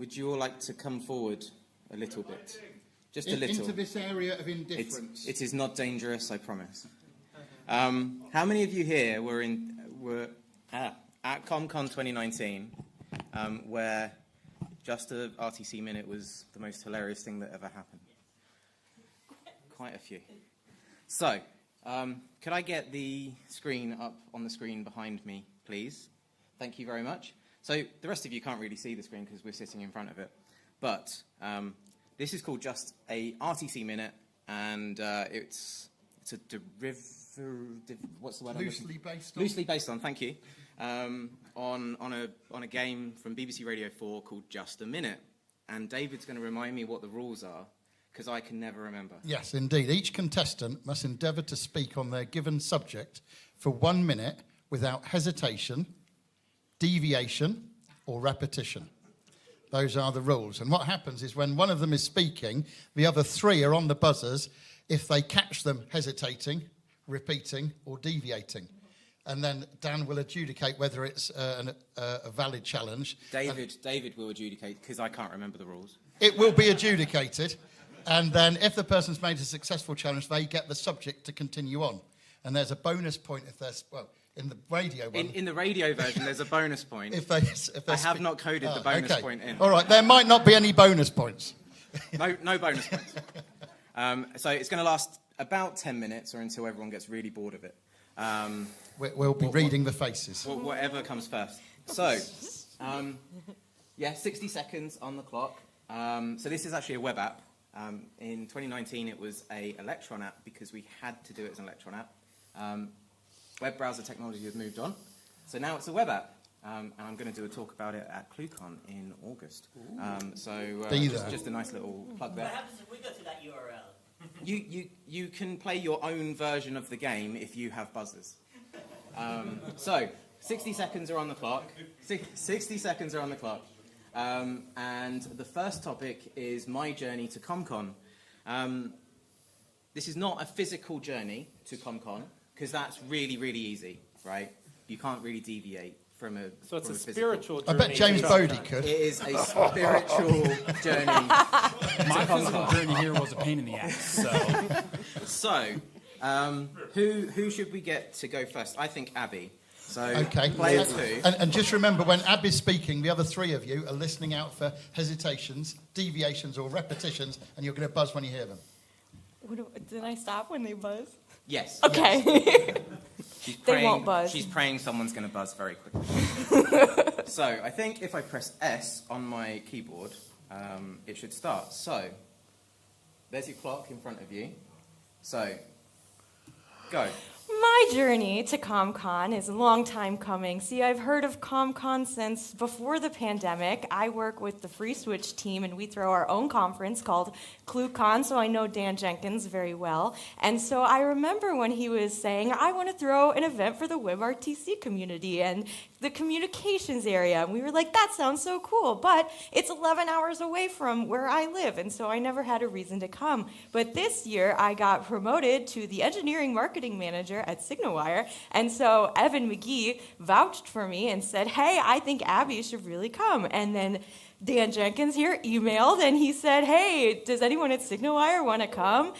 Would you all like to come forward a little bit? Just a little. Into this area of indifference. It is not dangerous, I promise. How many of you here were at ComCon 2019, where just an RTC Minute was the most hilarious thing that ever happened? Quite a few. So, could I get the screen up on the screen behind me, please? Thank you very much. So, the rest of you can't really see the screen because we're sitting in front of it. But this is called just a RTC Minute, and it's a derivative. What's the word? Loosely based on. Loosely based on. Thank you. On a game from BBC Radio 4 called Just a Minute, and David's going to remind me what the rules are because I can never remember. Yes, indeed. Each contestant must endeavour to speak on their given subject for 1 minute without hesitation, deviation, or repetition. Those are the rules. And what happens is when one of them is speaking, the other three are on the buzzers if they catch them hesitating, repeating, or deviating. And then Dan will adjudicate whether it's a valid challenge. David will adjudicate because I can't remember the rules. It will be adjudicated. And then if the person's made a successful challenge, they get the subject to continue on. And there's a bonus point if there's, well, in the radio one. In the radio version, there's a bonus point. if I have not coded the bonus point in. All right, there might not be any bonus points. No bonus points. So it's going to last about 10 minutes or until everyone gets really bored of it. We'll be reading the faces. Whatever comes first. So, 60 seconds on the clock. So this is actually a web app. In 2019, it was an Electron app because we had to do it as an Electron app. Web browser technology has moved on. So now it's a web app. And I'm going to do a talk about it at ClueCon in August. Just a nice little plug there. What happens if we go to that URL? You can play your own version of the game if you have buzzers. So, 60 seconds are on the clock. 60 seconds are on the clock. And the first topic is my journey to ComCon. This is not a physical journey to ComCon, because that's really, really easy, right? You can't really deviate from a So it's from a physical. spiritual journey. I bet James Bodie could. It is a spiritual journey. My physical journey here was a pain in the ass. So, who should we get to go first? I think Abby. So, Okay. player two. And just remember, when Abby's speaking, the other three of you are listening out for hesitations, deviations, or repetitions, and you're going to buzz when you hear them. Did I stop when they buzz? Yes. Okay. She's They praying, won't buzz. She's praying someone's going to buzz very quickly. So, I think if I press S on my keyboard, it should start. So, there's your clock in front of you. So, go. My journey to ComCon is a long time coming. See, I've heard of ComCon since before the pandemic. I work with the Free Switch team, and we throw our own conference called ClueCon, so I know Dan Jenkins very well. And so I remember when he was saying, I want to throw an event for the WebRTC community and the communications area. And we were like, that sounds so cool, but it's 11 hours away from where I live, and so I never had a reason to come. But this year, I got promoted to the engineering marketing manager at Signalwire, and so Evan McGee vouched for me and said, hey, I think Abby should really come. And then Dan Jenkins here emailed, and he said, hey, does anyone at Signalwire want to come?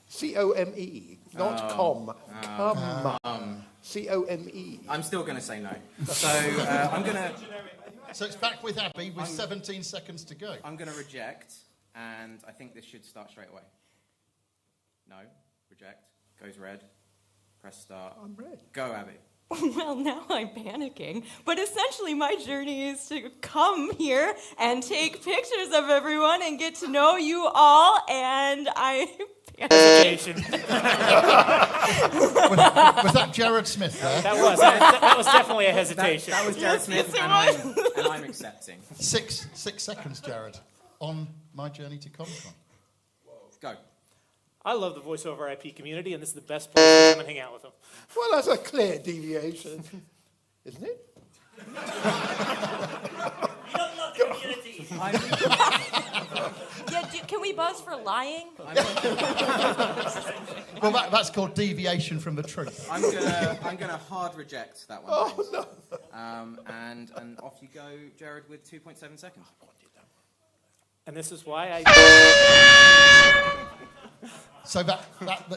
C-O-M-E, not com. C-O-M-E. I'm still going to say no. So, I'm going to... So it's back with Abby with 17 seconds to go. I'm going to reject, and I think this should start straight away. No, reject, goes red, press start. I'm red. Go, Abby. Well, now I'm panicking. But essentially, my journey is to come here and take pictures of everyone and get to know you all. And I. Hesitation. Was that Jared Smith there? That was definitely a hesitation. That was Jared Smith, it and I'm accepting. 6 seconds, Jared, on my journey to Comic-Con. Go. I love the voice over IP community, and this is the best place to come and hang out with them. Well, that's a clear deviation, isn't it? You don't love the community. Yeah, can we buzz for lying? Well, that's called deviation from the truth. I'm gonna hard reject that one. Oh, no. And off you go, Jared, with 2.7 seconds. And this is why So that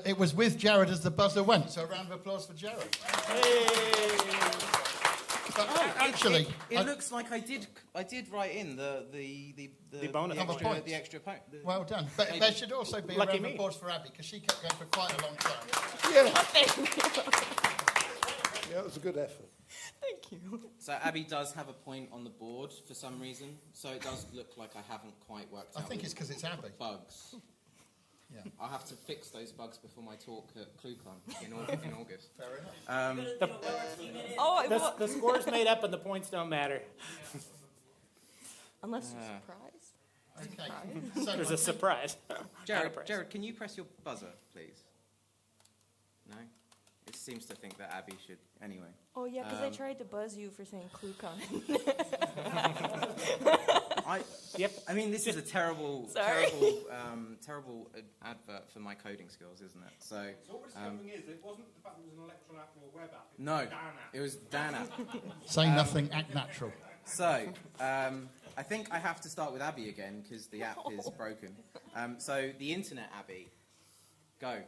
it was with Jared as the buzzer went. So a round of applause for Jared. But actually, It looks like I did write in the bonus points. the extra point. well done. But Maybe. there should also be a Lucky round of me. applause for Abby because she kept going for quite a long time. Yeah. Yeah, it was a good effort. Thank you. So Abby does have a point on the board for some reason. So it does look like I haven't quite worked I out think the it's because it's Abby. bugs. Yeah. I'll have to fix those bugs before my talk at ClueCon in August. Fair enough. Oh, the, the score's made up and the points don't matter. unless you're surprised. Okay. So There's a surprise. Jared, can you press your buzzer, please? No? It seems to think that Abby should. Anyway. Oh, yeah, because I tried to buzz you for saying ClueCon. Yep. I mean, this is a terrible advert for my coding skills, isn't it? So What we're discovering is it wasn't the fact that it was an Electron app or a web app. no, it was Dan app. say nothing, act natural. So I think I have to start with Abby again because the app is broken. So the internet, Abby, go.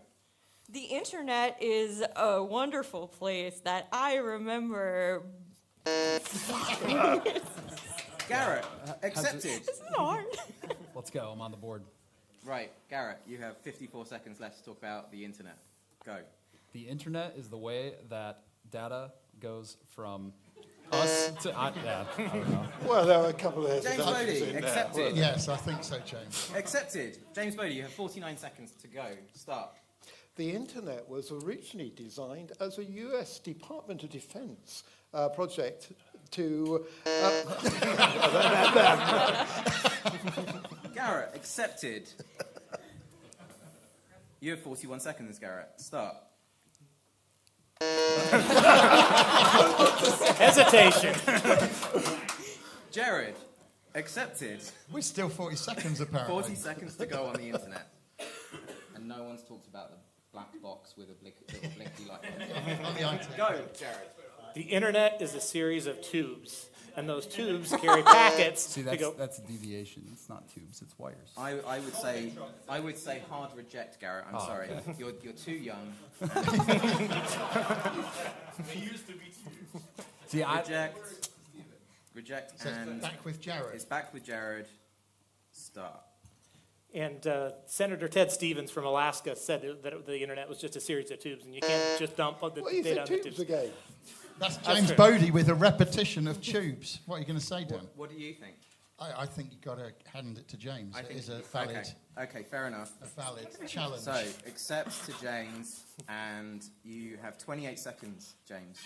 The internet is a wonderful place that I remember. Garrett, accepted. This is hard. Let's go. I'm on the board. Right, Garrett, you have 54 seconds left to talk about the internet. Go. The internet is the way that data goes from us to I don't know. Well, there are a couple of James hesitations Bodie, in there. accepted. Yes, I think so, James. Accepted. James Bodie, you have 49 seconds to go. Start. The internet was originally designed as a US Department of Defense project to... Garrett, accepted. You have 41 seconds, Garrett. Start. Hesitation. Jared, accepted. We're still 40 seconds, apparently. 40 seconds to go on the internet. And no one's talked about the black box with a little blinky light. On the IT. Go, Jared. The internet is a series of tubes, and those tubes carry packets See, to go. that's a deviation. It's not tubes. It's wires. I would say hard reject, Garrett. I'm sorry. You're too young. See, Reject, So it's and back with Jared. it's back with Jared. Start. And Senator Ted Stevens from Alaska said that the internet was just a series of tubes, and you can't just dump the What do you data on think the tubes tubes. again? That's James true. Bodie with a repetition of tubes. What are you going to say, Dan? What do you think? I think you've got to hand it to James. It is a okay. Okay, fair enough. valid challenge. So, accepts to James, and you have 28 seconds, James.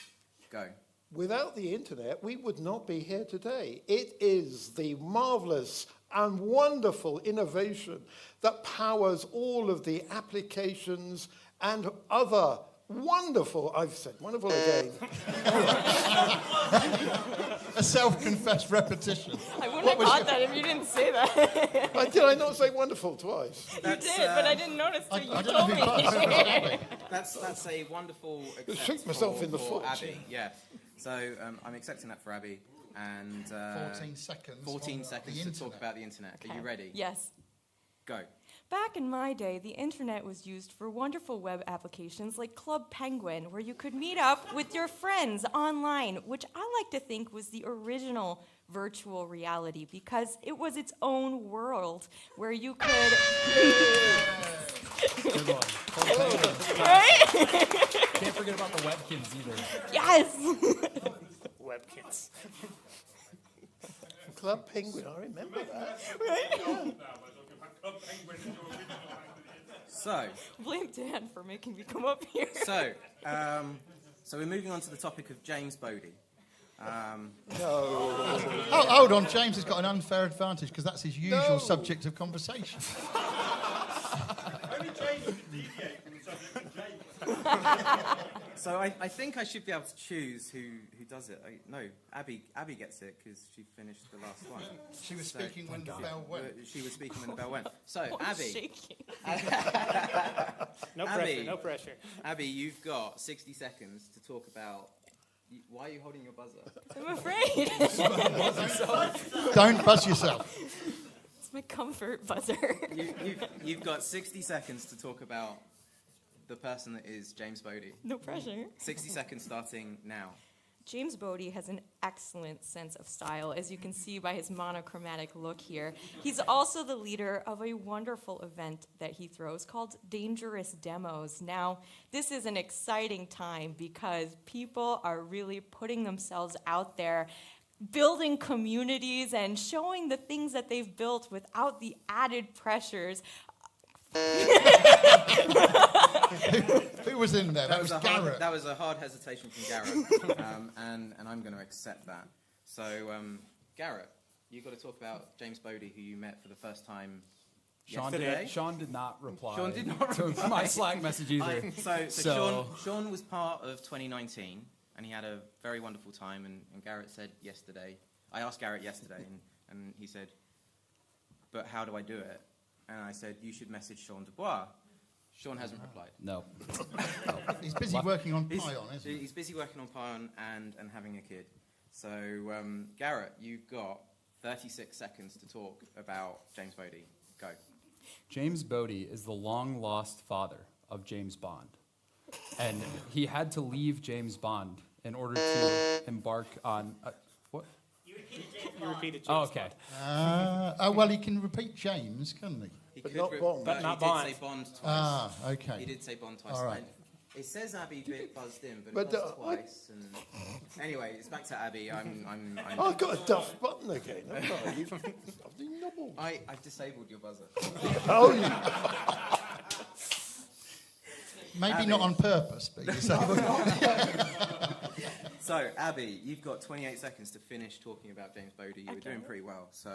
Go. Without the internet, we would not be here today. It is the marvelous and wonderful innovation that powers all of the applications and other wonderful, I've said wonderful again, A self-confessed repetition. I wouldn't have caught that if you didn't say that. Did I not say wonderful twice? You did, but I didn't notice I till you don't know told who me. buzzed. It was Abby. That's a wonderful accept Shoot myself for, in the for foot. Abby. Yeah. So I'm accepting that for Abby, and 14 seconds. 14 on seconds the to internet. talk about the internet. Are you ready? Yes. Go. Back in my day, the internet was used for wonderful web applications like Club Penguin, where you could meet up with your friends online, which I like to think was the original virtual reality because it was its own world where you could. Good one. Right? Can't forget about the Webkins either. Yes! Webkins. Club Penguin, I remember that. So, Blame Dan for making me come up here. so we're moving on to the topic of James Bodie. Oh, hold on. James has got an unfair advantage because that's his usual No. subject of conversation. So I think I should be able to choose who does it. No, Abby gets it because she finished the last one. She was So- speaking when the bell went. She was speaking when the bell went. So, I'm Abby, shaking. No Abby. pressure, no pressure. Abby, you've got 60 seconds to talk about. Why are you holding your buzzer? I'm afraid. Don't buzz yourself. It's my comfort buzzer. You've got 60 seconds to talk about the person that is James Bodie. No pressure. 60 seconds starting now. James Bodie has an excellent sense of style, as you can see by his monochromatic look here. He's also the leader of a wonderful event that he throws called Dangerous Demos. Now, this is an exciting time because people are really putting themselves out there, building communities and showing the things that they've built without the added pressures. Who was in there? That was Garrett. That was a hard hesitation from Garrett, and I'm going to accept that. So, Garrett, you've got to talk about James Bodie, who you met for the first time yesterday. Sean did not reply. Sean did not to reply. my Slack message either. Sean was part of 2019, and he had a very wonderful time. And Garrett said yesterday, I asked Garrett yesterday, and he said, "But how do I do it?" And I said, "You should message Sean Dubois." Sean hasn't replied. No. He's busy working on Pion, isn't he? He's busy working on Pion and having a kid. So, Garrett, you've got 36 seconds to talk about James Bodie. Go. James Bodie is the long-lost father of James Bond. And he had to leave James Bond in order to embark on... what? You repeated James You Bond. repeated James Oh, okay. Well, he can repeat James, couldn't he? He But could not Bond. But not he Bond. did say Bond twice. Okay. He did say Bond twice. All right. It says Abby bit buzzed in, but But, it buzzed I- twice. And anyway, it's back to Abby. I'm I've got a duff button again, haven't I? I've been nobbled. I've disabled your buzzer. Oh, you. Maybe Abby. not on purpose, but you say, So, Abby, you've got 28 seconds to finish talking about James Bodie. You were doing pretty well. So,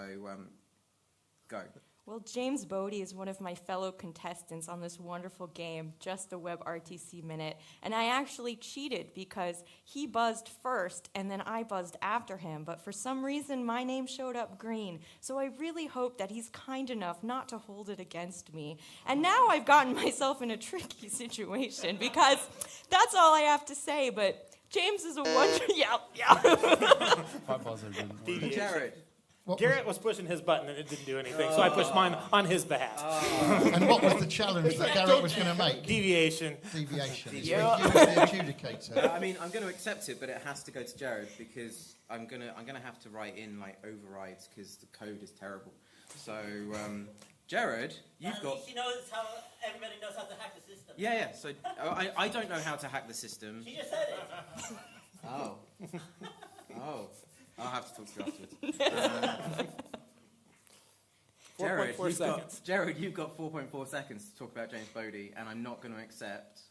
go. Well, James Bodie is one of my fellow contestants on this wonderful game, Just a Web RTC Minute. And I actually cheated because he buzzed first and then I buzzed after him. But for some reason, my name showed up green. So I really hope that he's kind enough not to hold it against me. And now I've gotten myself in a tricky situation because that's all I have to say. But James is a wonder. Yeah. My buzzer didn't work. Deviation. Jared. Garrett was pushing his button and it didn't do anything, so I pushed mine on his behalf. and what was the challenge that Garrett was going to make? Deviation. Deviation. Yeah. So you were the adjudicator. I mean, I'm going to accept it, but it has to go to Jared because I'm gonna have to write in like overrides because the code is terrible. So, Jared, you've At got. least she knows how everybody knows how to hack the system. Yeah. So I don't know how to hack the system. She just said it. Oh. I'll have to talk to you afterwards. Jared, 4.4 seconds. you've got 4.4 seconds to talk about James Bodie, and I'm not going to accept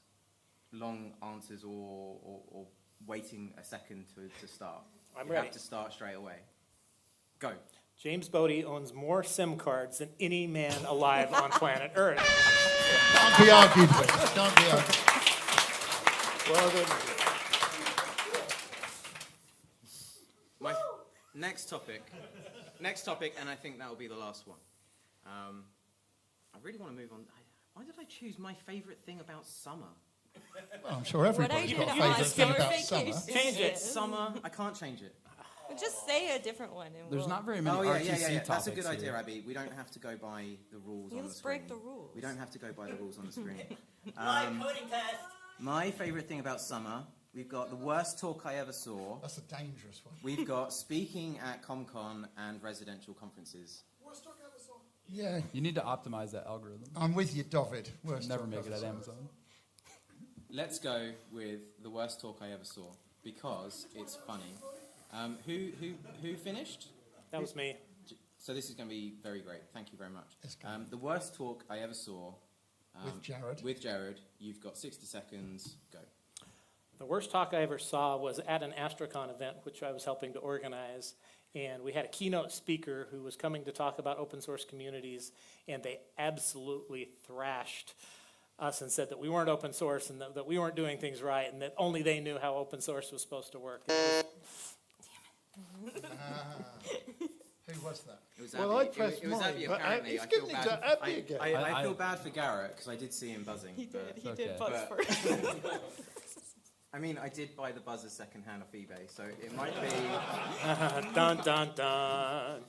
long answers or waiting a second to start. I'm you ready. have to start straight away. Go. James Bodie owns more SIM cards than any man alive on planet Earth. Can't be argued with. Can't be argued. Well done. My next topic, and I think that will be the last one. I really want to move on. Why did I choose my favourite thing about summer? Well, I'm sure everybody's got a favourite thing about summer. Change it. Summer. I can't change it. Just say a different one. And There's we'll- not very many Oh, RTC yeah. topics That's a good idea, here. Abby. We don't have to go by the rules on the Let's screen. break the rules. We don't have to go by the rules on the screen. Live coding test. My favourite thing about summer, we've got the worst talk I ever saw. That's a dangerous one. We've got speaking at ComCon and residential conferences. Yeah, You need to optimize that algorithm. I'm with you, David. Worst Never talk make it ever at saw. Amazon. let's go with the worst talk I ever saw because it's funny. Who finished? That was me. So this is going to be very great. Thank you very much. It's good. The worst talk I ever saw. With Jared. With Jared. You've got 60 seconds. Go. The worst talk I ever saw was at an Astrocon event, which I was helping to organize. And we had a keynote speaker who was coming to talk about open source communities, and they absolutely thrashed us and said that we weren't open source and that we weren't doing things right and that only they knew how open source was supposed to work. Who was that? It was Well, Abby. I pressed it was mine, Abby, but apparently. he's I feel giving it bad. to Abby again. I feel bad for Garrett because I did see him buzzing. He did. He okay. did buzz But- first. I mean, I did buy the buzzers secondhand off eBay, so it might be Dun, dun, dun.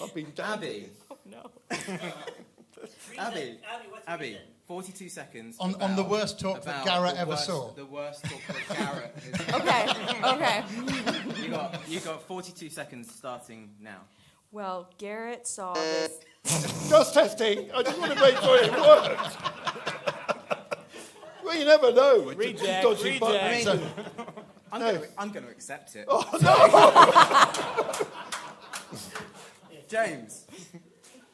I've been down. Abby. Oh no. Abby. what's the Abby. reason? 42 seconds. On the worst talk that about Garrett the ever worst- saw. The worst talk that Garrett has Okay. Okay. You got 42 seconds starting now. Well, Garrett saw this. Just testing. I just want to make sure it works. Well, you never know. It's a Reject, dodgy button. reject. So, I'm going to accept it. Oh, James,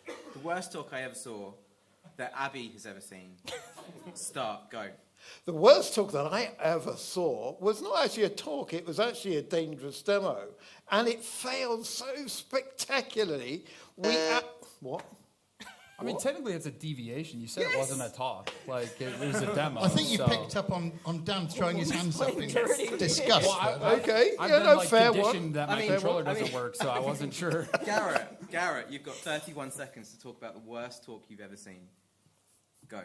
the worst talk I ever saw that Abby has ever seen. Start, go. The worst talk that I ever saw was not actually a talk, it was actually a dangerous demo. And it failed so spectacularly. What? I mean, technically, it's a deviation. You said it wasn't a talk. Like, it was a demo. I think you so. picked up on Dan throwing his hands up in dirty. disgust. Well, there. Okay, I've yeah, been, no, like, fair conditioned one. that my I mean, controller I mean- doesn't work, so I wasn't sure. Garrett, you've got 31 seconds to talk about the worst talk you've ever seen. Go.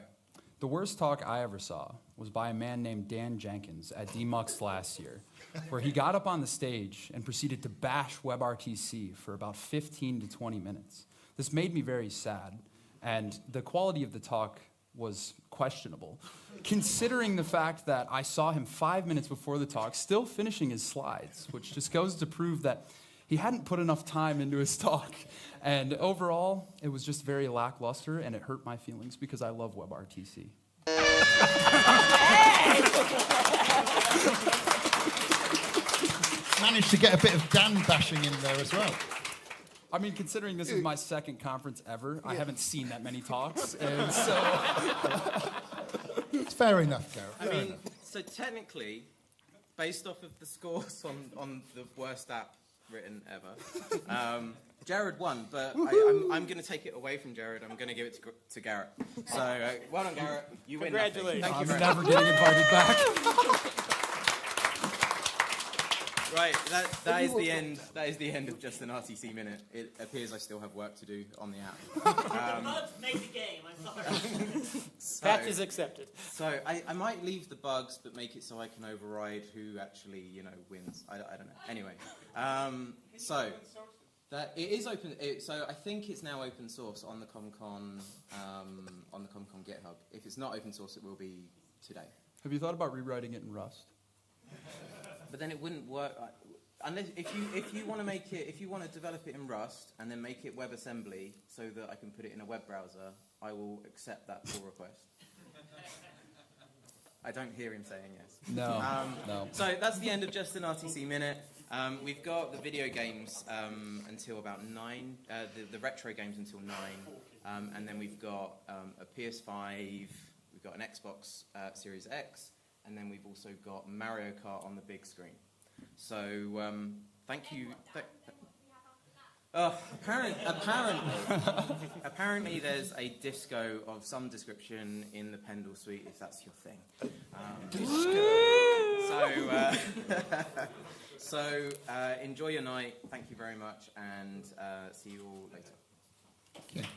The worst talk I ever saw was by a man named Dan Jenkins at DMUX last year, where he got up on the stage and proceeded to bash WebRTC for about 15 to 20 minutes. This made me very sad, and the quality of the talk was questionable, considering the fact that I saw him 5 minutes before the talk still finishing his slides, which just goes to prove that he hadn't put enough time into his talk. And overall, it was just very lackluster, and it hurt my feelings because I love WebRTC. Managed to get a bit of Dan bashing in there as well. I mean, considering this is my second conference ever, I haven't seen that many talks, and so... It's fair enough, Garrett. I fair mean, enough. so technically, based off of the scores on the worst app written ever, Jared won, but I'm going to take it away from Jared. I'm going to give it to Garrett. So, well done, Garrett. You win. nothing. Congratulations. Thank you I'm very never much. getting invited back. Right, that is the end. That is the end of just an RTC minute. It appears I still have work to do on the app. Bugs make the game, I'm sorry. Patch is accepted. So I might leave the bugs, but make it so I can override who actually wins. I don't know. Anyway, so that it is open. So I think it's now open source on the ComCon GitHub. If it's not open source, it will be today. Have you thought about rewriting it in Rust? But then it wouldn't work unless if you want to make it, if you want to develop it in Rust and then make it WebAssembly so that I can put it in a web browser, I will accept that pull request. I don't hear him saying yes. No, no. So that's the end of just an RTC minute. We've got the video games until about 9, the retro games until 9, and then we've got a PS5, we've got an Xbox Series X, and then we've also got Mario Kart on the big screen. So thank you. Apparently there's a disco of some description in the Pendle Suite, if that's your thing. So enjoy your night. Thank you very much, and see you all later.